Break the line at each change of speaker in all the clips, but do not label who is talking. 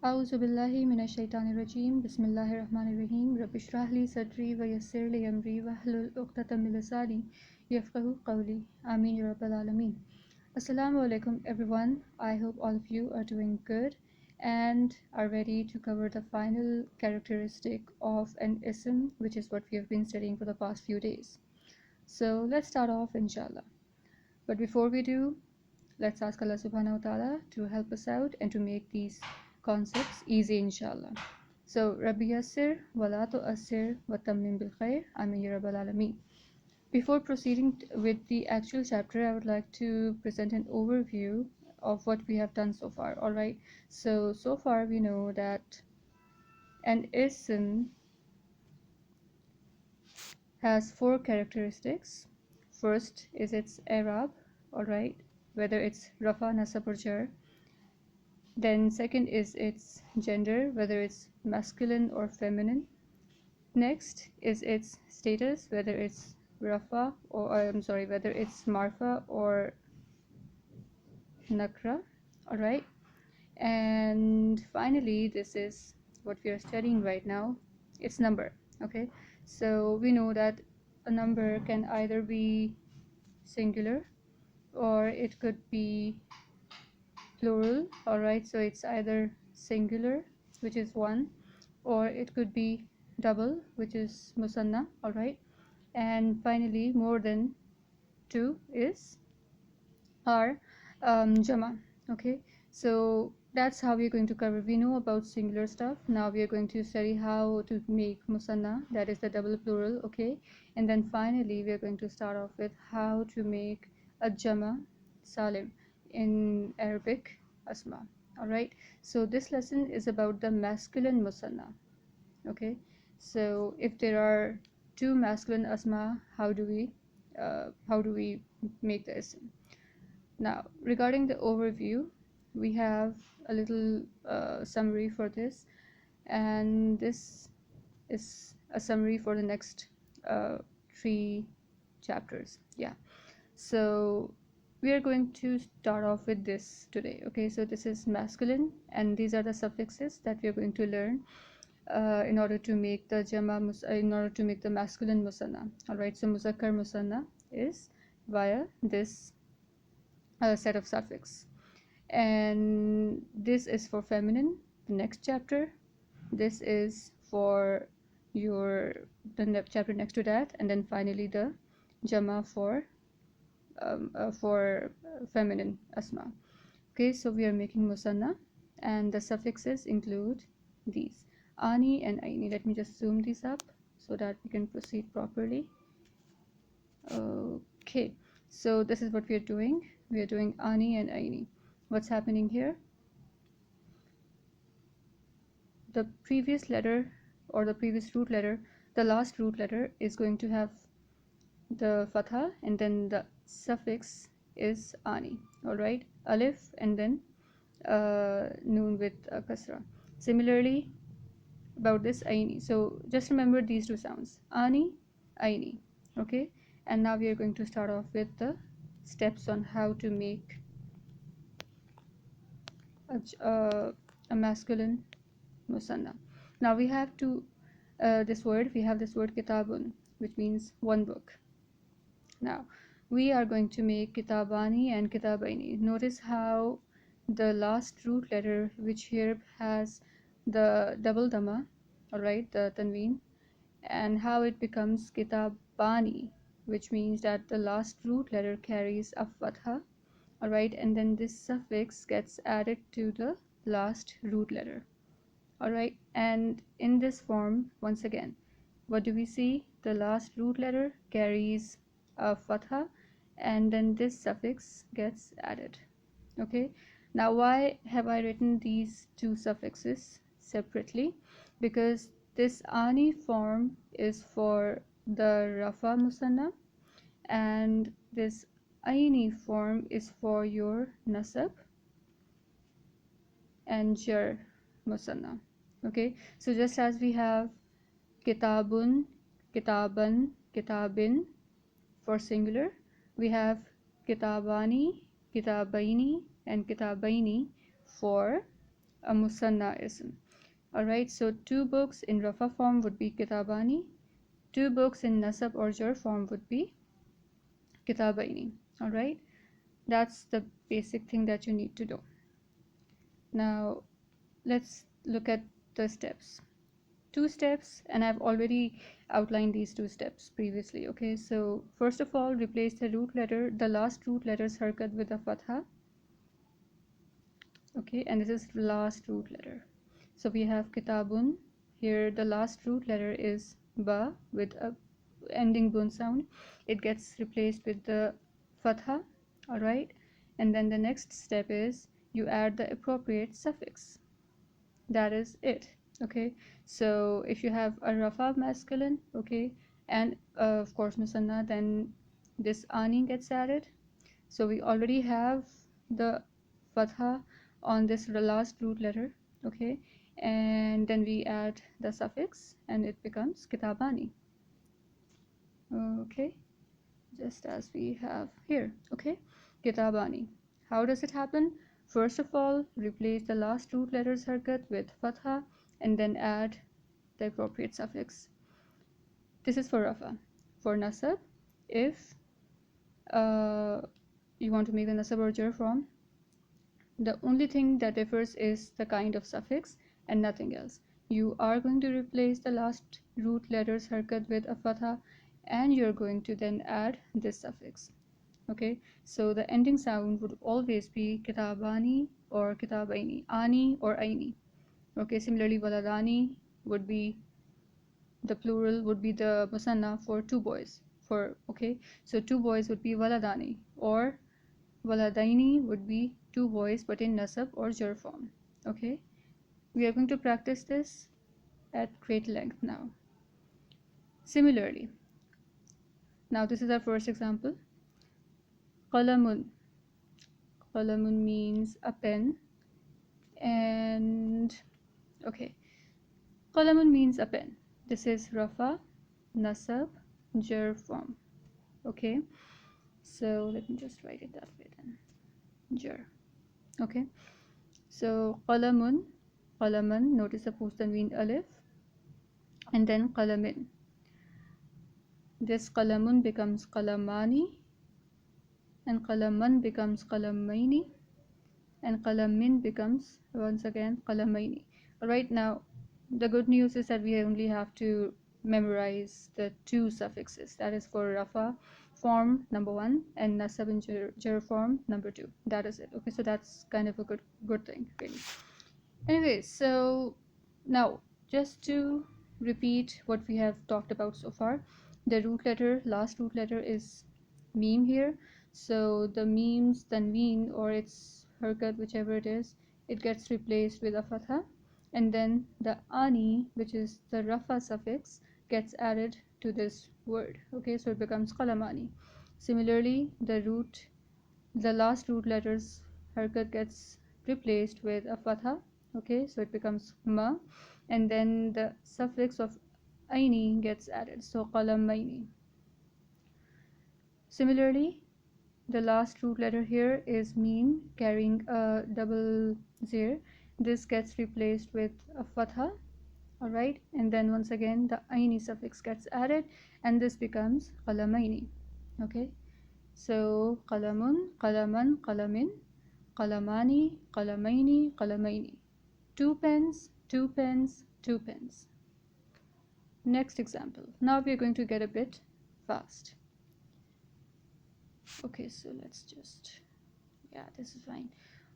أعوذ بالله من الشيطان الرجيم بسم الله الرحمن الرحيم رب اشرح لي صدري ويسر لي أمري واحلل عقدة من لساني يفقهوا قولي آمين يا رب العالمين. Assalamu alaikum everyone. I hope all of you are doing good and are ready to cover the final characteristic of an ism, which is what we have been studying for the past few days. So let's start off inshallah. But before we do, let's ask Allah subhanahu wa ta'ala to help us out and to make these concepts easy inshallah. So Rabbi Yassir wala tu'assir wa tammim bil khair. Amin ya rabbal alameen. Before proceeding with the actual chapter, I would like to present an overview of what we have done so far. Alright, so far we know that an ism has four characteristics. First is its i'rab, alright, whether it's rafa, nasab or jar. Then second is its gender, whether it's masculine or feminine. Next is its status, whether it's rafa or whether it's marfa or nakra. Alright, and finally this is what we are studying right now, its number. Okay, so we know that a number can either be singular or it could be plural. Alright, so it's either singular, which is one, or it could be double, which is musanna. Alright, and finally more than two is our jama. Okay, so that's how we're going to cover. We know about singular stuff. Now we are going to study how to make musanna, that is the double plural. Okay, and then finally we are going to start off with how to make a jama salim in Arabic asma. Alright, so this lesson is about the masculine musanna. Okay, so if there are two masculine asma, how do we make the ism? Now regarding the overview, we have a little summary for this, and this is a summary for the next 3 chapters. Yeah, so we are going to start off with this today. Okay, so this is masculine and these are the suffixes that we are going to learn in order to make the masculine musanna. Alright, so muzakkar musanna is via this set of suffix, and this is for feminine, the next chapter. This is for the chapter next to that, and then finally the jama for feminine asma. Okay, so we are making musanna and the suffixes include these ani and aini. Let me just zoom these up so that we can proceed properly. Okay, so this is what we are doing. We are doing ani and aini. What's happening here? The previous letter or the previous root letter, the last root letter is going to have the fatha, and then the suffix is ani. Alright, alif and then noon with kasra. Similarly about this aini, so just remember these two sounds, ani, aini. Okay, and now we are going to start off with the steps on how to make a masculine musanna. Now we have this word kitabun, which means one book. Now we are going to make kitabani and kitabaini. Notice how the last root letter, which here has the double dhamma, alright, the tanween, and how it becomes kitabani, which means that the last root letter carries a fatha. Alright, and then this suffix gets added to the last root letter. Alright, and in this form, once again, what do we see? The last root letter carries a fatha, and then this suffix gets added. Okay, now why have I written these two suffixes separately? Because this ani form is for the rafa musanna, and this aini form is for your nasab and jar musanna. Okay, so just as we have kitabun, kitaban, kitabin for singular, we have kitabani, kitabaini and kitabaini for a musanna ism. Alright, so 2 books in rafa form would be kitabani, 2 books in nasab or jar form would be kitabaini. Alright, that's the basic thing that you need to do. Now let's look at the steps. 2 steps, and I've already outlined these 2 steps previously. Okay, so first of all, replace the last root letter's harakat with a fatha. Okay, and this is last root letter. So we have kitabun. Here the last root letter is ba with a ending bun sound. It gets replaced with the fatha. Alright, and then the next step is you add the appropriate suffix. That is it. Okay, so if you have a rafa masculine, okay, and of course musanna, then this ani gets added. So we already have the fatha on this last root letter, okay, and then we add the suffix and it becomes kitabani. Okay, just as we have here. Okay, kitabani. How does it happen? First of all, replace the last root letter's harakat with fatha and then add the appropriate suffix. This is for rafa. For nasab, if you want to make the nasab or jar form, the only thing that differs is the kind of suffix and nothing else. You are going to replace the last root letter's harakat with a fatha and you're going to then add this suffix. Okay, so the ending sound would always be kitabani or kitabaini, ani or aini. Okay, similarly waladani would be the plural, would be the musanna for 2 boys. Okay, so 2 boys would be waladani, or waladaini would be 2 boys but in nasab or jar form. Okay, we are going to practice this at great length now. Similarly, now this is our first example. Qalamun. Qalamun means a pen, and okay, qalamun means a pen. This is rafa, nasab, jar form. Okay, so let me just write it that way then. Jar. Okay, so qalamun, qalaman, notice the post-tanween alif, and then qalamin. This qalamun becomes qalamani, and qalaman becomes qalamaini, and qalamin becomes once again qalamaini. Right now, the good news is that we only have to memorize the 2 suffixes. That is for rafa form number 1 and nasab and jar form number 2. That is it. Okay, so that's kind of a good thing, really. Anyway, so now just to repeat what we have talked about so far, the last root letter is meme here. So the meme's tanween or its harakat, whichever it is, it gets replaced with a fatha, and then the ani, which is the rafa suffix, gets added to this word. Okay, so it becomes qalamani. Similarly, the last root letter's harakat gets replaced with a fatha. Okay, so it becomes ma, and then the suffix of aini gets added, so qalamaini. Similarly, the last root letter here is meme, carrying a double zir. This gets replaced with a fatha. Alright, and then once again the aini suffix gets added and this becomes qalamaini. Okay, so qalamun, qalaman, qalamin, qalamani, qalamaini, qalamaini. 2 pens, 2 pens, 2 pens. Next example. Now we are going to get a bit fast. Okay, so let's just, yeah, this is fine.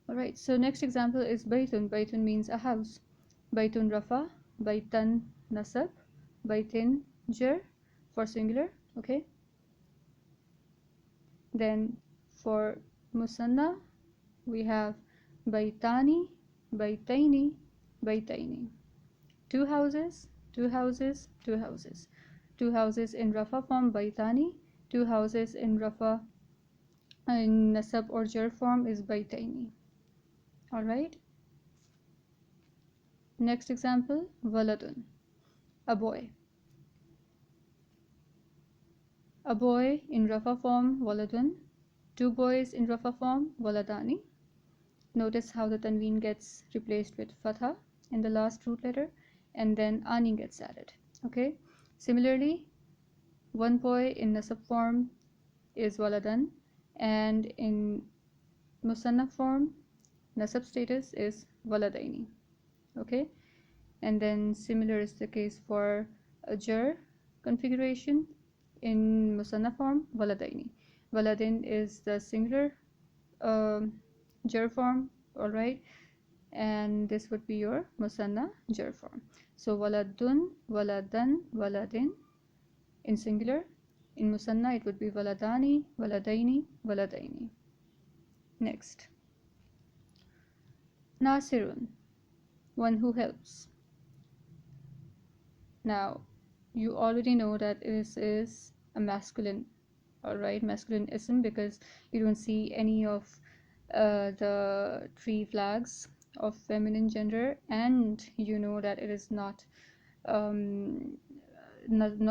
Alright, so next example is baytun. Baytun means a house. Baytun rafa, baytan nasab, baytin jar for singular. Okay, then for musanna we have baytani, baytaini, baytaini. 2 houses, 2 houses, 2 houses. 2 houses in rafa form baytani, 2 houses in rafa in nasab or jar form is baytaini. Alright, next example, waladun, a boy. A boy in rafa form waladun, 2 boys in rafa form waladani. Notice how the tanween gets replaced with fatha in the last root letter, and then ani gets added. Okay. Similarly, one boy in nasab form is waladan, and in musanna form, nasab status is waladaini. Okay. And then similar is the case for a jar configuration. In musanna form, waladaini. Waladin is the singular jar form, all right, and this would be your musanna jar form. So waladun, waladan, waladin in singular. In musanna it would be waladani, waladaini, waladaini. Next, nasirun, one who helps. Now you already know that this is a masculine, all right, masculine ism, because you don't see any of the three flags of feminine gender, and you know that it is not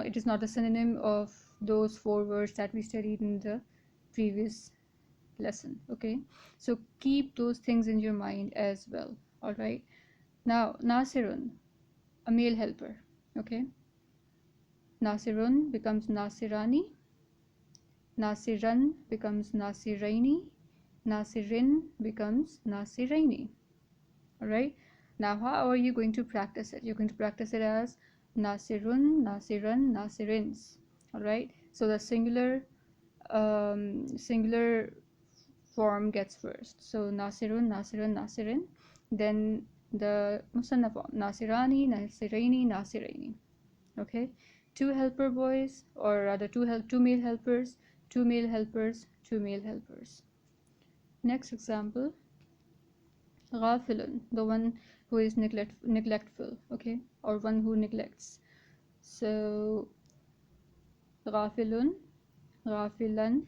it is not a synonym of those four words that we studied in the previous lesson. Okay, so keep those things in your mind as well. All right, now nasirun, a male helper. Okay, nasirun becomes nasirani, nasiran becomes nasiraini, nasirin becomes nasiraini. All right, now how are you going to practice it? You're going to practice it as nasirun, nasiran, nasirins. All right, so the singular form gets first, so nasirun, nasiran, nasirin. Then the musanna form, nasirani, nasiraini, nasiraini. Okay, two helper boys, or rather two male helpers, two male helpers, two male helpers. Next example, ghafilun, the one who is neglectful, okay, or one who neglects. So ghafilun, ghafilan,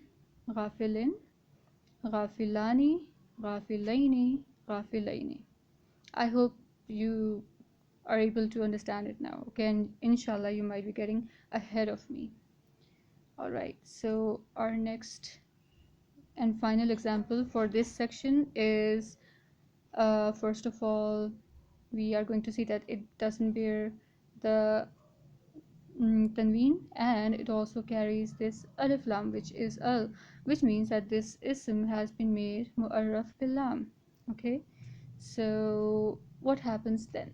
ghafilin, ghafilani, ghafilaini, ghafilaini. I hope you are able to understand it now, okay, and inshallah you might be getting ahead of me. All right, so our next and final example for this section is first of all, we are going to see that it doesn't bear the tanween, and it also carries this alif lam, which is al, which means that this ism has been made mu'arraf bil lam. Okay, so what happens then?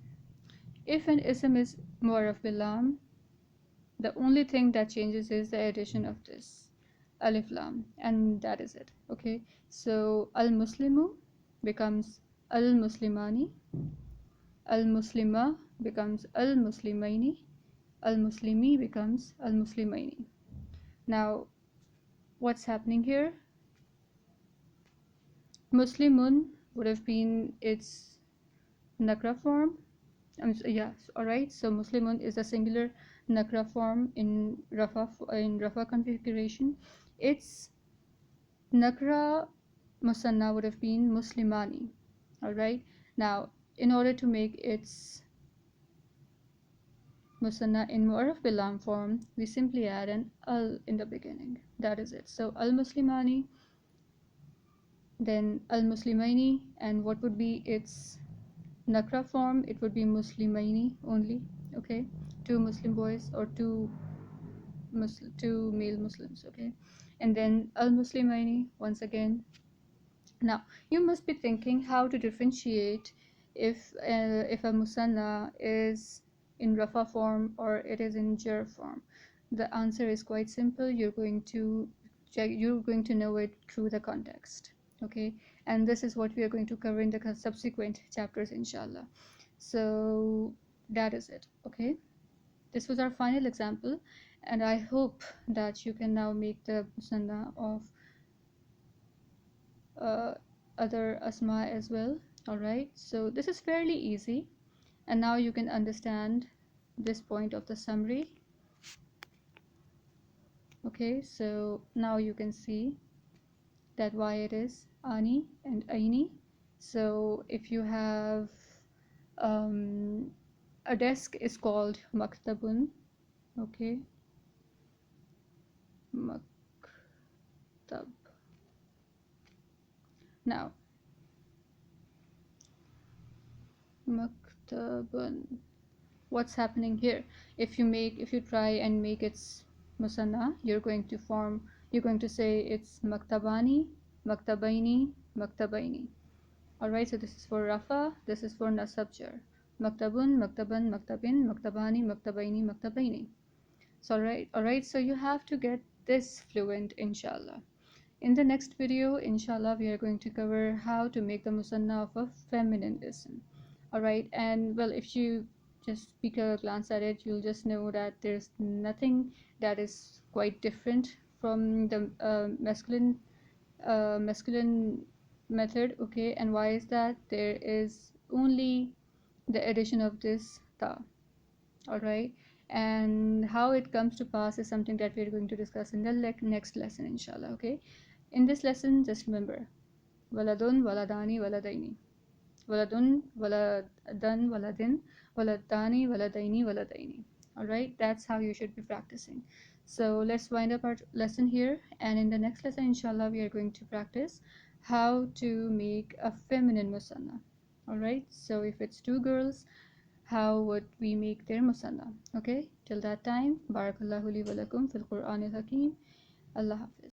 If an ism is mu'arraf bil lam, the only thing that changes is the addition of this alif lam, and that is it. Okay, so al muslimu becomes al muslimani, al muslima becomes al muslimaini, al muslimi becomes al muslimaini. Now what's happening here? Muslimun would have been its nakra form. Yes, all right, so muslimun is a singular nakra form in rafa configuration. Its nakra musanna would have been muslimani. All right, now in order to make its musanna in mu'arraf bil lam form, we simply add an al in the beginning. That is it. So al muslimani, then al muslimaini, and what would be its nakra form? It would be muslimaini only. Okay, two Muslim boys, or two male Muslims. Okay, and then al muslimaini once again. Now you must be thinking how to differentiate if a musanna is in rafa form or it is in jar form. The answer is quite simple. You're going to know it through the context. Okay, and this is what we are going to cover in the subsequent chapters, inshallah. So that is it. Okay, this was our final example, and I hope that you can now make the musanna of other asma as well. All right, so this is fairly easy, and now you can understand this point of the summary. Okay, so now you can see that why it is ani and aini. So if you have a desk is called maktabun. Okay, maktab. Now maktabun. What's happening here? If you try and make its musanna, you're going to say it's maktabani, maktabaini, maktabaini. All right, so this is for rafa, this is for nasab jar. Maktabun, maktaban, maktabin, maktabani, maktabaini, maktabaini. So all right, so you have to get this fluent, inshallah. In the next video, inshallah, we are going to cover how to make the musanna of a feminine ism. All right, and well, if you just take a glance at it, you'll just know that there's nothing that is quite different from the masculine method. Okay, and why is that? There is only the addition of this ta. All right, and how it comes to pass is something that we're going to discuss in the next lesson, inshallah. Okay, in this lesson, just remember waladun, waladani, waladaini, waladun, waladan, waladin, waladani, waladaini, waladaini. All right, that's how you should be practicing. So let's wind up our lesson here, and in the next lesson, inshallah, we are going to practice how to make a feminine musanna. All right, so if it's two girls, how would we make their musanna? Okay, till that time, barakallahu li wa lakum fil Qur'an al Hakim. Allah Hafiz.